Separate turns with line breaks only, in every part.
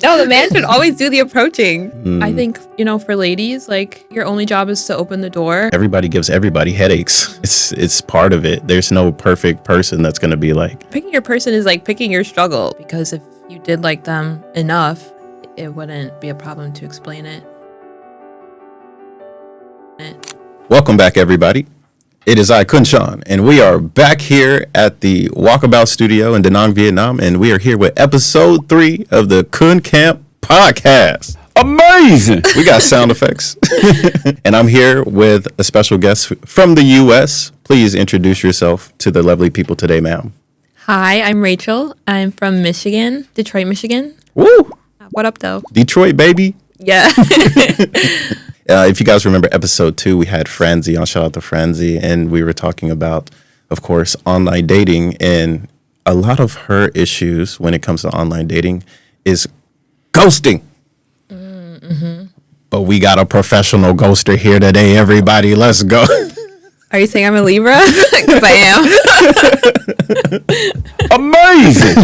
No, the man should always do the approaching. I think, for ladies, like, your only job is to open the door.
Everybody gives everybody headaches. It's part of it. There's no perfect person that's going to be like...
Picking your person is like picking your struggle, because if you did like them enough, it wouldn't be a problem to explain it.
Welcome back, everybody. It is I, KhunShawn, and we are back here at the Walkabout Studio in Da Nang, Vietnam, and we are here with episode 3 of the Khun Camp Podcast.
Amazing!
We got sound effects. And I'm here with a special guest from the U.S. Please introduce yourself to the lovely people today, ma'am.
Hi, I'm Rachel. I'm from Michigan, Detroit, Michigan.
Woo!
What up, though?
Detroit, baby.
Yeah.
If you guys remember episode 2, we had Franzi on. Shout out to Franzi. And we were talking about, of course, online dating. And a lot of her issues when it comes to online dating is ghosting. Mm-hmm. But we got a professional ghoster here today, everybody. Let's go.
Are you saying I'm a Libra? Because I
am. Amazing.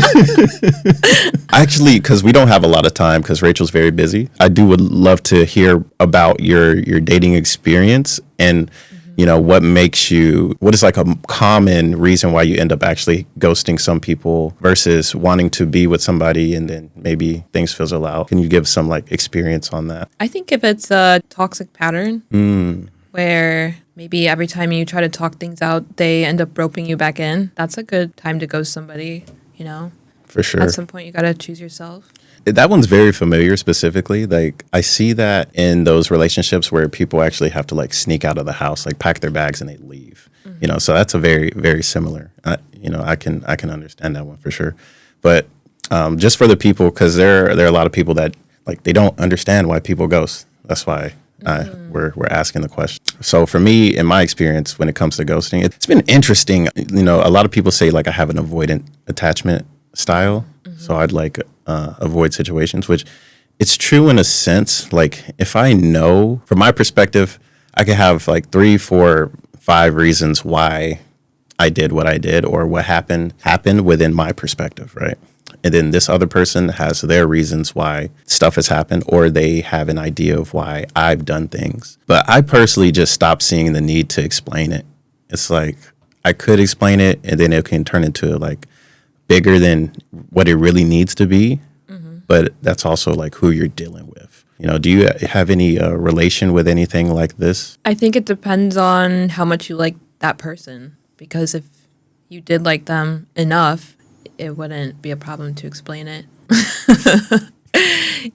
Actually, because we don't have a lot of time because Rachel's very busy. I would love to hear about your dating experience and, what is like a common reason why you end up actually ghosting some people versus wanting to be with somebody and then maybe things fizzle out. Can you give some like experience on that?
I think if it's a toxic pattern where maybe every time you try to talk things out, they end up roping you back in, that's a good time to ghost somebody,
For sure.
At some point, you got to choose yourself.
That one's very familiar specifically. Like, I see that in those relationships where people actually have to, like, sneak out of the house, like, pack their bags and they leave. Mm-hmm. So that's a very, very similar. I can understand that one for sure. But just for the people, because there are a lot of people that, like, they don't understand why people ghost. That's why we're asking the question. So for me, in my experience, when it comes to ghosting, it's been interesting. A lot of people say, like, I have an avoidant attachment style. Mm-hmm. So I'd like avoid situations, which it's true in a sense. Like, if I know, from my perspective, I could have like 3, 4, 5 reasons why I did what I did or what happened within my perspective, right? And then this other person has their reasons why stuff has happened, or they have an idea of why I've done things. But I personally just stopped seeing the need to explain it. It's like, I could explain it and then it can turn into like bigger than what it really needs to be. Mm-hmm. But that's also like who you're dealing with. Do you have any relation with anything like this?
I think it depends on how much you like that person, because if you did like them enough, it wouldn't be a problem to explain it.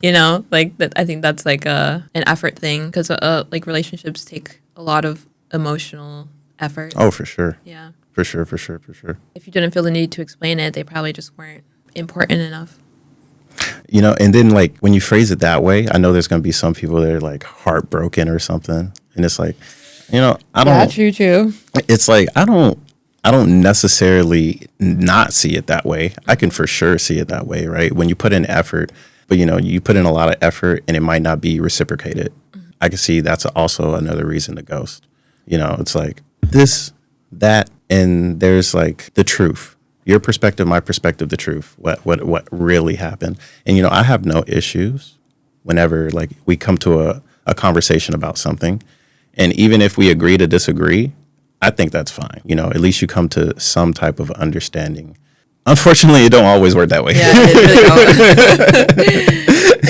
I think that's like an effort thing, because like relationships take a lot of emotional effort.
Oh, for sure.
Yeah.
For sure.
If you didn't feel the need to explain it, they probably just weren't important enough.
And then like when you phrase it that way, I know there's going to be some people that are like heartbroken or something. And it's like, I don't.
Yeah, true.
It's like, I don't necessarily not see it that way. I can for sure see it that way, right? When you put in effort, but you put in a lot of effort and it might not be reciprocated. Mm-hmm. I can see that's also another reason to ghost. It's like this, that, and there's like the truth, your perspective, my perspective, the truth, what really happened. And, I have no issues whenever like we come to a conversation about something. And even if we agree to disagree, I think that's fine. At least you come to some type of understanding. Unfortunately, it don't always work that way.
Yeah, it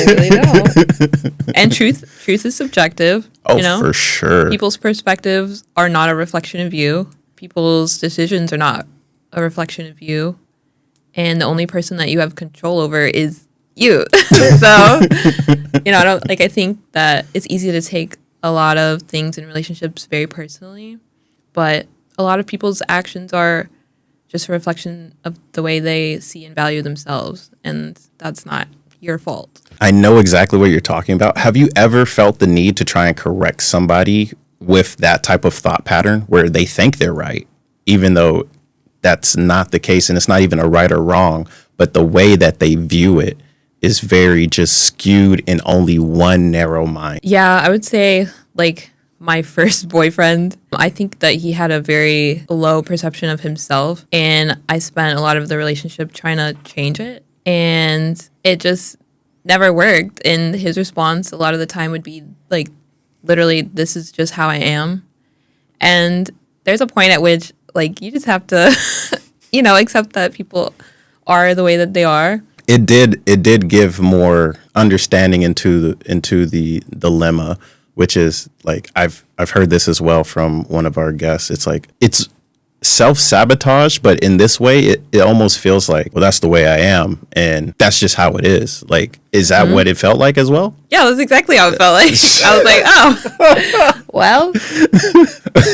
really don't. And truth is subjective.
Oh, for sure.
People's perspectives are not a reflection of you. People's decisions are not a reflection of you. And the only person that you have control over is you. So, I think that it's easy to take a lot of things in relationships very personally. But a lot of people's actions are just a reflection of the way they see and value themselves. And that's not your fault.
I know exactly what you're talking about. Have you ever felt the need to try and correct somebody with that type of thought pattern where they think they're right, even though that's not the case and it's not even a right or wrong, but the way that they view it is very just skewed in only one narrow mind?
Yeah, I would say like my first boyfriend, I think that he had a very low perception of himself, and I spent a lot of the relationship trying to change it, and it just never worked. And his response a lot of the time would be like, literally, this is just how I am. And there's a point at which like you just have to, accept that people are the way that they are.
It did give more understanding into the dilemma, which is like I've heard this as well from one of our guests. It's like it's self-sabotage, but in this way it almost feels like, well, that's the way I am and that's just how it is. Like, is that what it felt like as well?
Yeah, that's exactly how it felt like. I was like, oh, well,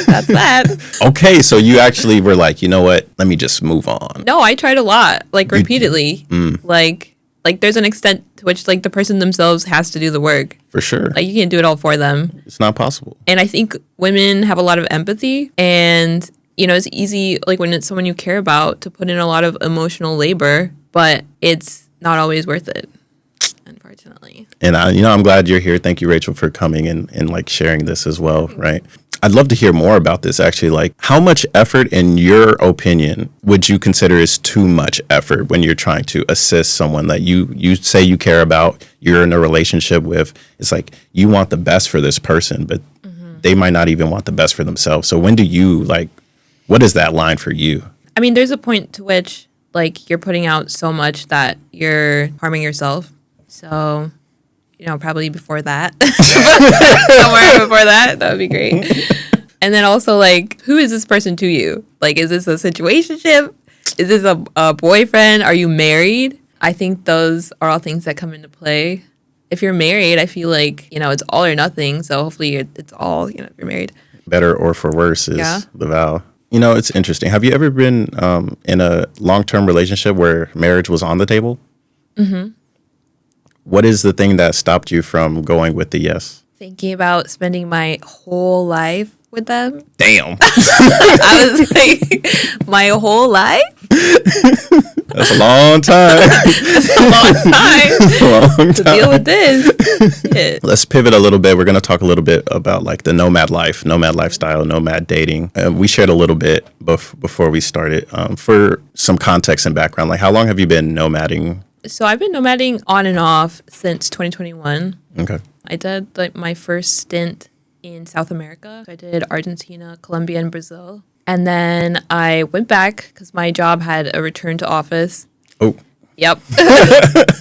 that's that.
Okay, so you actually were like, you know what, let me just move on.
No, I tried a lot, like repeatedly. Like there's an extent to which like the person themselves has to do the work.
For sure.
Like you can't do it all for them.
It's not possible.
And I think women have a lot of empathy, and it's easy, like when it's someone you care about, to put in a lot of emotional labor, but it's not always worth it, unfortunately.
And I'm glad you're here. Thank you, Rachel, for coming and like sharing this as well, right? I'd love to hear more about this, actually. Like, how much effort, in your opinion, would you consider is too much effort when you're trying to assist someone that you say you care about, you're in a relationship with? It's like you want the best for this person, but they might not even want the best for themselves. So when do you like, what is that line for you? I
mean, there's a point to which like you're putting out so much that you're harming yourself. So, probably before that, somewhere before that would be great. And then also like, who is this person to you? Like, is this a situationship? Is this a boyfriend? Are you married? I think those are all things that come into play. If you're married, I feel like, it's all or nothing. So hopefully it's all, if you're married.
Better or for worse is the vow. It's interesting. Have you ever been in a long-term relationship where marriage was on the table? Mm-hmm. What is the thing that stopped you from going with the yes?
Thinking about spending my whole life with them.
Damn.
I was like, my whole life?
That's a long time.
That's a long time to deal with this. Shit.
Let's pivot a little bit. We're going to talk a little bit about like the nomad life, nomad lifestyle, nomad dating. We shared a little bit before we started. For some context and background, like how long have you been nomading?
So I've been nomading on and off since 2021.
Okay.
I did like my first stint in South America. I did Argentina, Colombia, and Brazil. And then I went back because my job had a return to office.
Oh.
Yep.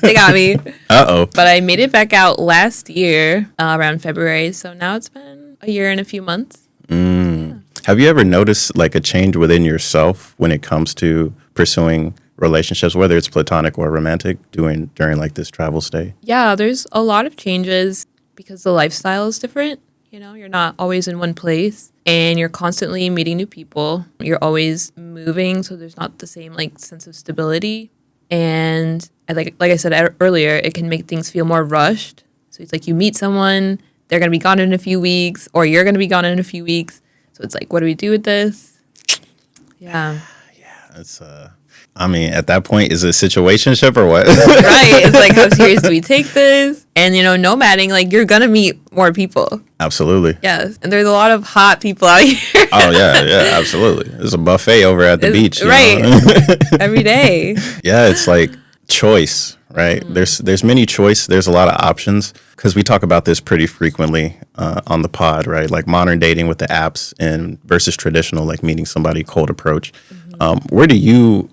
They got me.
Uh-oh.
But I made it back out last year around February. So now it's been a year and a few months.
Yeah. Have you ever noticed like a change within yourself when it comes to pursuing relationships, whether it's platonic or romantic, during like this travel stay?
Yeah, there's a lot of changes because the lifestyle is different. You're not always in one place and you're constantly meeting new people. You're always moving, so there's not the same like sense of stability. And like I said earlier, it can make things feel more rushed. So it's like you meet someone, they're going to be gone in a few weeks, or you're going to be gone in a few weeks. So it's like, what do we do with this? Yeah.
Yeah, it's I mean, at that point, is it a situationship or what?
Right. It's like, how serious do we take this? And, nomading, like, you're going to meet more people.
Absolutely.
Yes. And there's a lot of hot people out here.
Oh, yeah, absolutely. There's a buffet over at the beach.
Right. Every day.
Yeah, it's like choice, right? There's many choice. There's a lot of options because we talk about this pretty frequently on the pod, right? Like modern dating with the apps and versus traditional, like meeting somebody cold approach. Where do you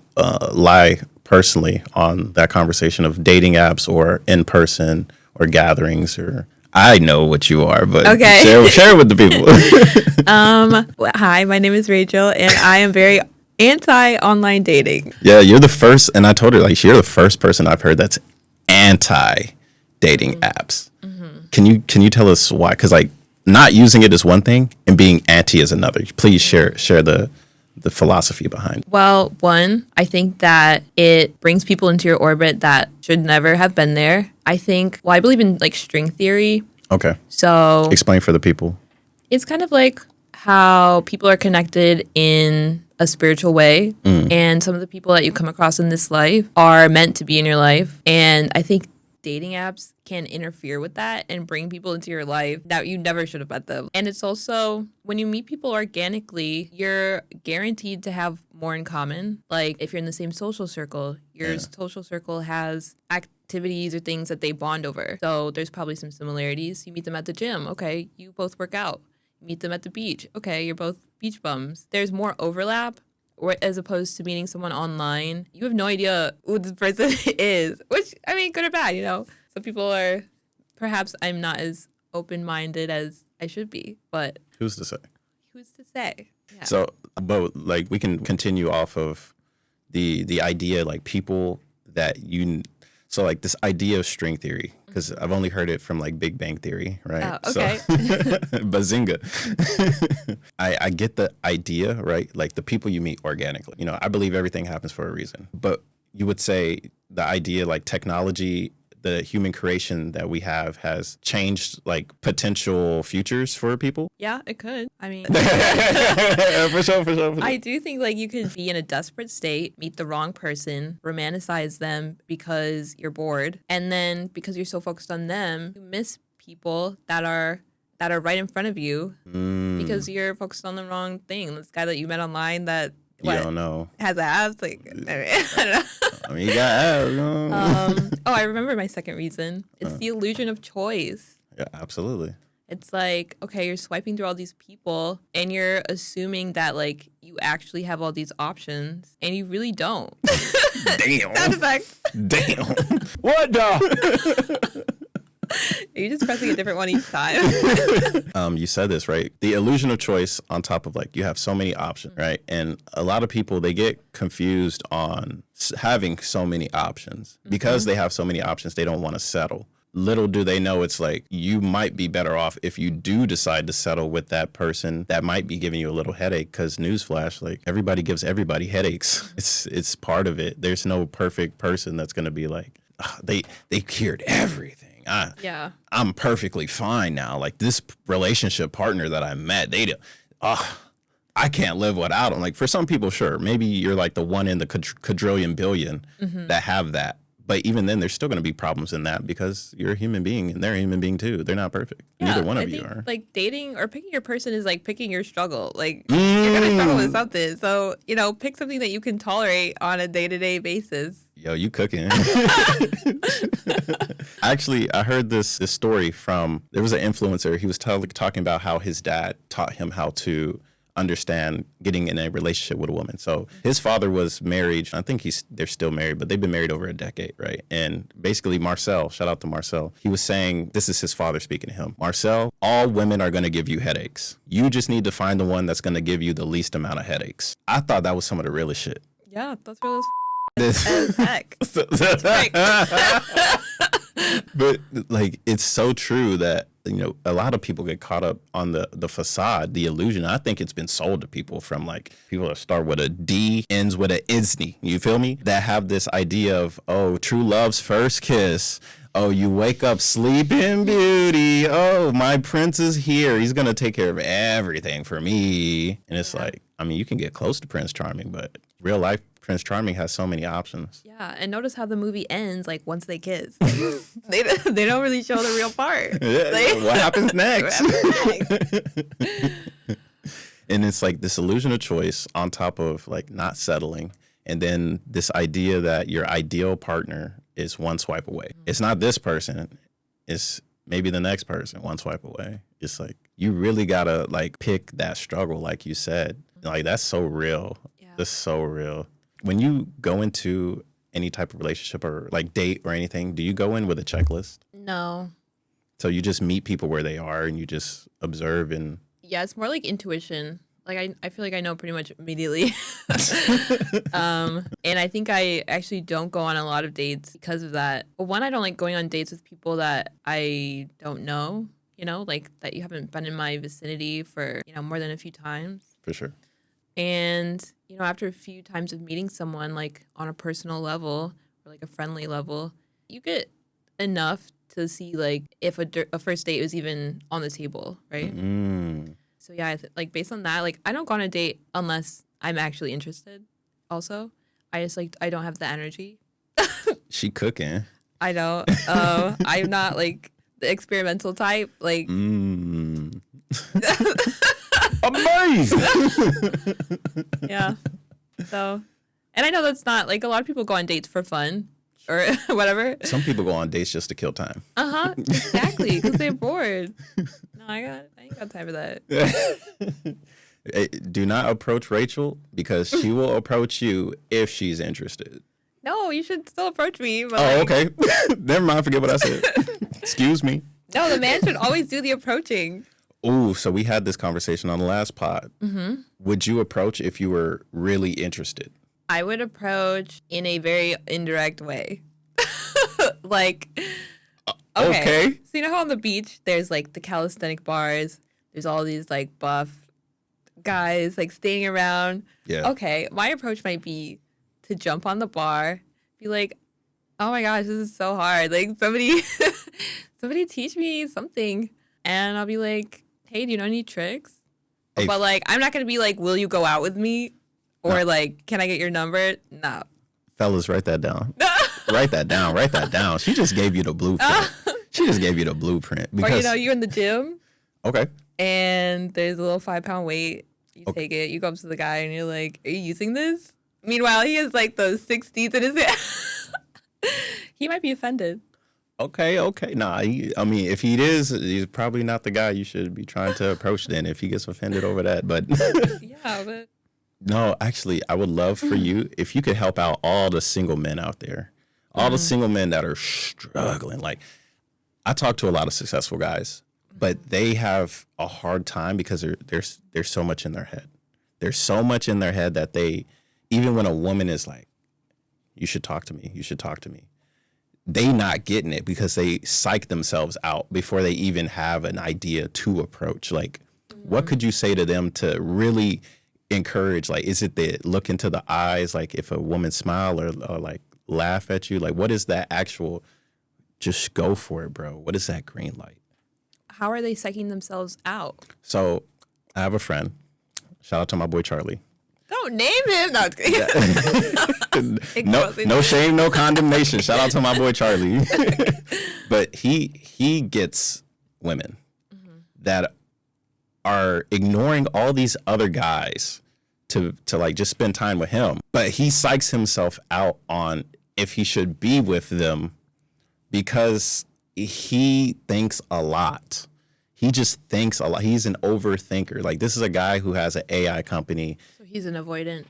lie personally on that conversation of dating apps or in person or gatherings? Or I know what you are, but
okay.
share it with the people.
Hi, my name is Rachel, and I am very anti-online dating.
Yeah, you're the first, and I told her like you're the first person I've heard that's anti-dating apps. Mm-hmm. Can you tell us why? Because like not using it is one thing, and being anti is another. Please share the philosophy behind.
Well, one, I think that it brings people into your orbit that should never have been there. I believe in like string theory.
Okay.
So
explain for the people.
It's kind of like how people are connected in a spiritual way. And some of the people that you come across in this life are meant to be in your life. And I think dating apps can interfere with that and bring people into your life that you never should have met them. And it's also, when you meet people organically, you're guaranteed to have more in common. Like if you're in the same social circle, your social circle has activities or things that they bond over. So there's probably some similarities. You meet them at the gym. Okay, you both work out. You meet them at the beach. Okay, you're both beach bums. There's more overlap, or as opposed to meeting someone online. You have no idea who this person is, which, I mean, good or bad, you know? Some people are, perhaps I'm not as open-minded as I should be, but
Who's to say?
who's to say? Yeah.
So, but like we can continue off of the idea, like people that you, so like this idea of string theory, because I've only heard it from like Big Bang Theory, right?
Oh, okay.
So, bazinga. I get the idea, right? Like the people you meet organically. You know, I believe everything happens for a reason. But you would say the idea, like technology, the human creation that we have has changed like potential futures for people.
Yeah, it could. I mean,
For sure.
I do think like you could be in a desperate state, meet the wrong person, romanticize them because you're bored, and then because you're so focused on them, you miss people that are right in front of you because you're focused on the wrong thing. This guy that you met online that
You don't know.
has abs, like I don't know.
I mean, you got abs.
Oh, I remember my second reason. It's the illusion of choice.
Yeah, absolutely.
It's like, okay, you're swiping through all these people and you're assuming that like you actually have all these options and you really don't.
Damn.
Sound effect.
Damn.
What the?
Are you just pressing a different one each time?
You said this, right? The illusion of choice on top of like you have so many options, right? And a lot of people, they get confused on having so many options. Because they have so many options, they don't want to settle. Little do they know it's like you might be better off if you do decide to settle with that person that might be giving you a little headache, because newsflash, like everybody gives everybody headaches. It's part of it. There's no perfect person that's going to be like, they cured everything.
Yeah.
I'm perfectly fine now. Like this relationship partner that I met, I can't live without them. Like for some people, sure, maybe you're like the one in the quadrillion billion that have that. But even then, there's still going to be problems in that because you're a human being and they're a human being too. They're not perfect.
Yeah,
Neither one of
I
you
think,
are.
like dating or picking your person is like picking your struggle. Like you're gonna struggle with something, so you know, pick something that you can tolerate on a day-to-day basis.
Yo, you cooking. Actually, I heard this story from, there was an influencer. He was talking about how his dad taught him how to understand getting in a relationship with a woman. So his father was married. I think they're still married, but they've been married over a decade, right? And basically Marcel, shout out to Marcel, he was saying, this is his father speaking to him. Marcel, all women are going to give you headaches. You just need to find the one that's going to give you the least amount of headaches. I thought that was some of the realest shit.
Yeah, that's real as heck.
But like, it's so true that, you know, a lot of people get caught up on the facade, the illusion. I think it's been sold to people from like people that start with a D, ends with a ISNY. You feel me? That have this idea of, oh, true love's first kiss. Oh, you wake up sleeping beauty. Oh, my prince is here. He's going to take care of everything for me. And it's like, I mean, you can get close to Prince Charming, but real life Prince Charming has so many options.
Yeah, and notice how the movie ends like once they kiss. they don't really show the real part.
Yeah,
Like,
what happens next?
what happens next?
And it's like this illusion of choice on top of like not settling. And then this idea that your ideal partner is one swipe away. It's not this person. It's maybe the next person one swipe away. It's like you really got to like pick that struggle, like you said. Like that's so real.
Yeah.
That's so real. When you go into any type of relationship or like date or anything, do you go in with a checklist?
No.
So you just meet people where they are and you just observe and...
Yeah, it's more like intuition. Like I feel like I know pretty much immediately. And I think I actually don't go on a lot of dates because of that. Well, one, I don't like going on dates with people that I don't know, you know, like that you haven't been in my vicinity for, you know, more than a few times.
For sure.
And, you know, after a few times of meeting someone like on a personal level or like a friendly level, you get enough to see like if a first date was even on the table, right? So yeah, like based on that, like I don't go on a date unless I'm actually interested. Also, I just like I don't have the energy.
She cooking.
I don't. I'm not like the experimental type. Like
Amazing.
yeah. So, and I know that's not like a lot of people go on dates for fun or whatever.
Some people go on dates just to kill time.
Exactly, because they're bored. No, I ain't got time for that.
Do not approach Rachel because she will approach you if she's interested.
No, you should still approach me. But
Oh, okay. Never mind. Forget what I said. Excuse me.
No, the man should always do the approaching.
Ooh, so we had this conversation on the last pod. Mm-hmm. Would you approach if you were really interested?
I would approach in a very indirect way. Like, okay. So you know how on the beach there's like the calisthenic bars, there's all these like buff guys like standing around.
Yeah.
Okay, my approach might be to jump on the bar, be like, oh my gosh, this is so hard. Like somebody teach me something. And I'll be like, hey, do you know any tricks?
Hey,
But like, I'm not gonna be like, will you go out with me? Or like, can I get your number? No.
fellas, write that down. Write that down. Write that down. She just gave you the blueprint. She just gave you the blueprint.
Or you're in the gym.
Okay.
And there's a little 5-pound weight. You take it. You go up to the guy and you're like, "Are you using this?" Meanwhile, he has like those 60s in his hand. He might be offended.
Okay. Nah, I mean, if he is, he's probably not the guy you should be trying to approach then if he gets offended over that. But
Yeah, but
no, actually, I would love for you if you could help out all the single men out there, all the single men that are struggling. Like, I talk to a lot of successful guys, but they have a hard time because there's so much in their head. There's so much in their head that they, even when a woman is like, "You should talk to me. You should talk to me," they not getting it because they psych themselves out before they even have an idea to approach. Like, what could you say to them to really encourage? Like, is it the look into the eyes? Like, if a woman smile or like laugh at you, like, what is that actual? Just go for it, bro. What is that green light?
how are they psyching themselves out?
So, I have a friend. Shout out to my boy Charlie.
Don't name him. No,
No shame, no condemnation. Shout out to my boy Charlie. But he gets women that are ignoring all these other guys to like just spend time with him. But he psychs himself out on if he should be with them because he thinks a lot. He just thinks a lot. He's an overthinker. Like, this is a guy who has an AI company.
So he's an avoidant.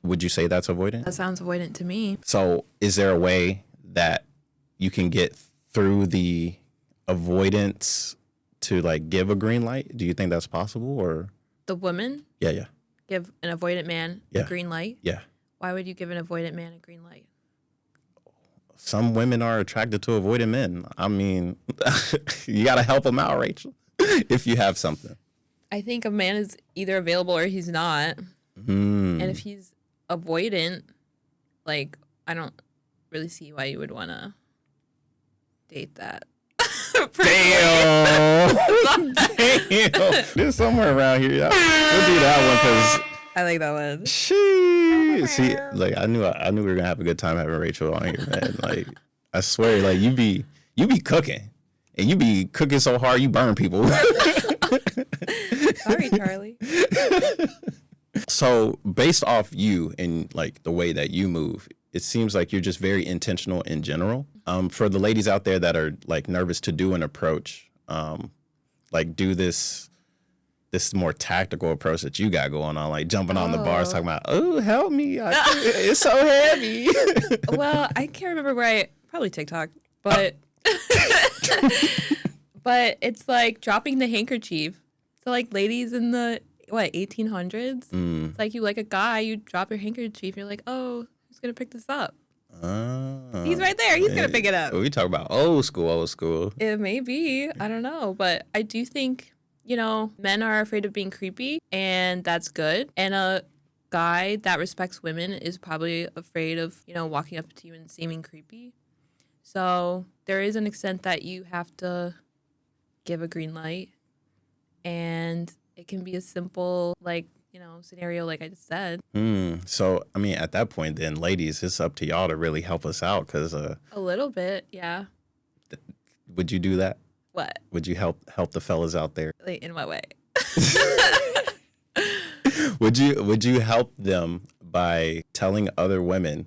Would you say that's avoidant?
That sounds avoidant to me.
So is there a way that you can get through the avoidance to like give a green light? Do you think that's possible or?
The woman
Yeah.
give an avoidant man
Yeah.
a green light.
Yeah.
Why would you give an avoidant man a green light?
Some women are attracted to avoidant men. I mean, you got to help them out, Rachel, if you have something.
I think a man is either available or he's not. And if he's avoidant, like, I don't really see why you would want to date that.
Damn. There's somewhere around here. We'll do that one because
I like that one.
see, like I knew we were gonna have a good time having Rachel on here, man. Like, I swear, like you be cooking, and you be cooking so hard you burn people.
Sorry, Charlie.
So, based off you and like the way that you move, it seems like you're just very intentional in general. For the ladies out there that are like nervous to do an approach, like do this more tactical approach that you got going on, like jumping on the bars, talking about, "Oh, help me! It's so heavy."
Well, I can't remember where probably TikTok, but but it's like dropping the handkerchief. So like ladies in the 1800s, it's like you like a guy, you drop your handkerchief, you're like, "Oh, who's gonna pick this up?" He's right there. He's gonna pick it up.
We talk about old school.
It may be. I don't know, but I do think, men are afraid of being creepy, and that's good. And a guy that respects women is probably afraid of, walking up to you and seeming creepy. So there is an extent that you have to give a green light, and it can be a simple, scenario like I just said.
So, I mean, at that point, then, ladies, it's up to y'all to really help us out, because
A little bit, yeah.
Would you do that?
What?
Would you help the fellas out there?
Like, in what way?
Would you help them by telling other women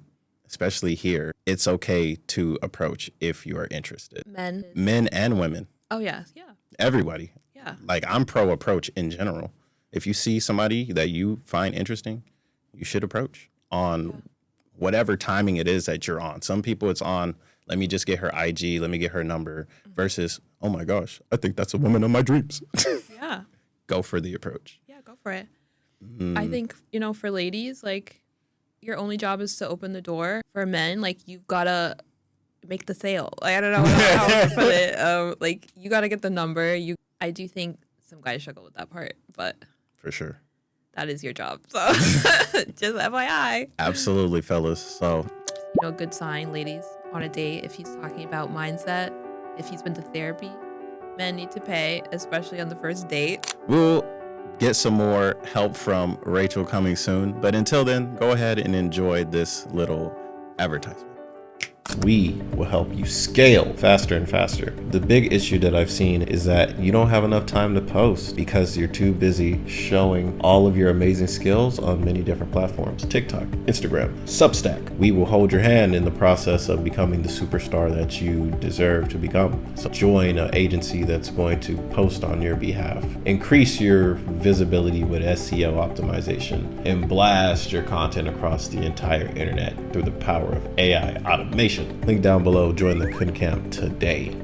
especially here, it's okay to approach if you are interested.
Men
and women,
Oh yeah.
everybody.
Yeah.
Like, I'm pro approach in general. If you see somebody that you find interesting, you should approach on whatever timing it is that you're on. Some people it's on, let me just get her IG, let me get her number, versus, oh my gosh, I think that's a woman of my dreams.
Yeah.
Go for the approach.
Yeah, go for it. I think, for ladies, like, your only job is to open the door. For men, like, you've got to make the sale. Like, I don't know how to put it. Like, you got to get the number. I do think some guys struggle with that part, but
For sure.
that is your job. So just FYI.
Absolutely, fellas. So,
Good sign, ladies, on a date, if he's talking about mindset, if he's been to therapy, men need to pay, especially on the first date.
we'll get some more help from Rachel coming soon. But until then, go ahead and enjoy this little advertisement. We will help you scale faster and faster. The big issue that I've seen is that you don't have enough time to post because you're too busy showing all of your amazing skills on many different platforms: TikTok, Instagram, Substack. We will hold your hand in the process of becoming the superstar that you deserve to become. So join an agency that's going to post on your behalf. Increase your visibility with SEO optimization and blast your content across the entire internet through the power of AI automation. Link down below. Join the Khun Camp today.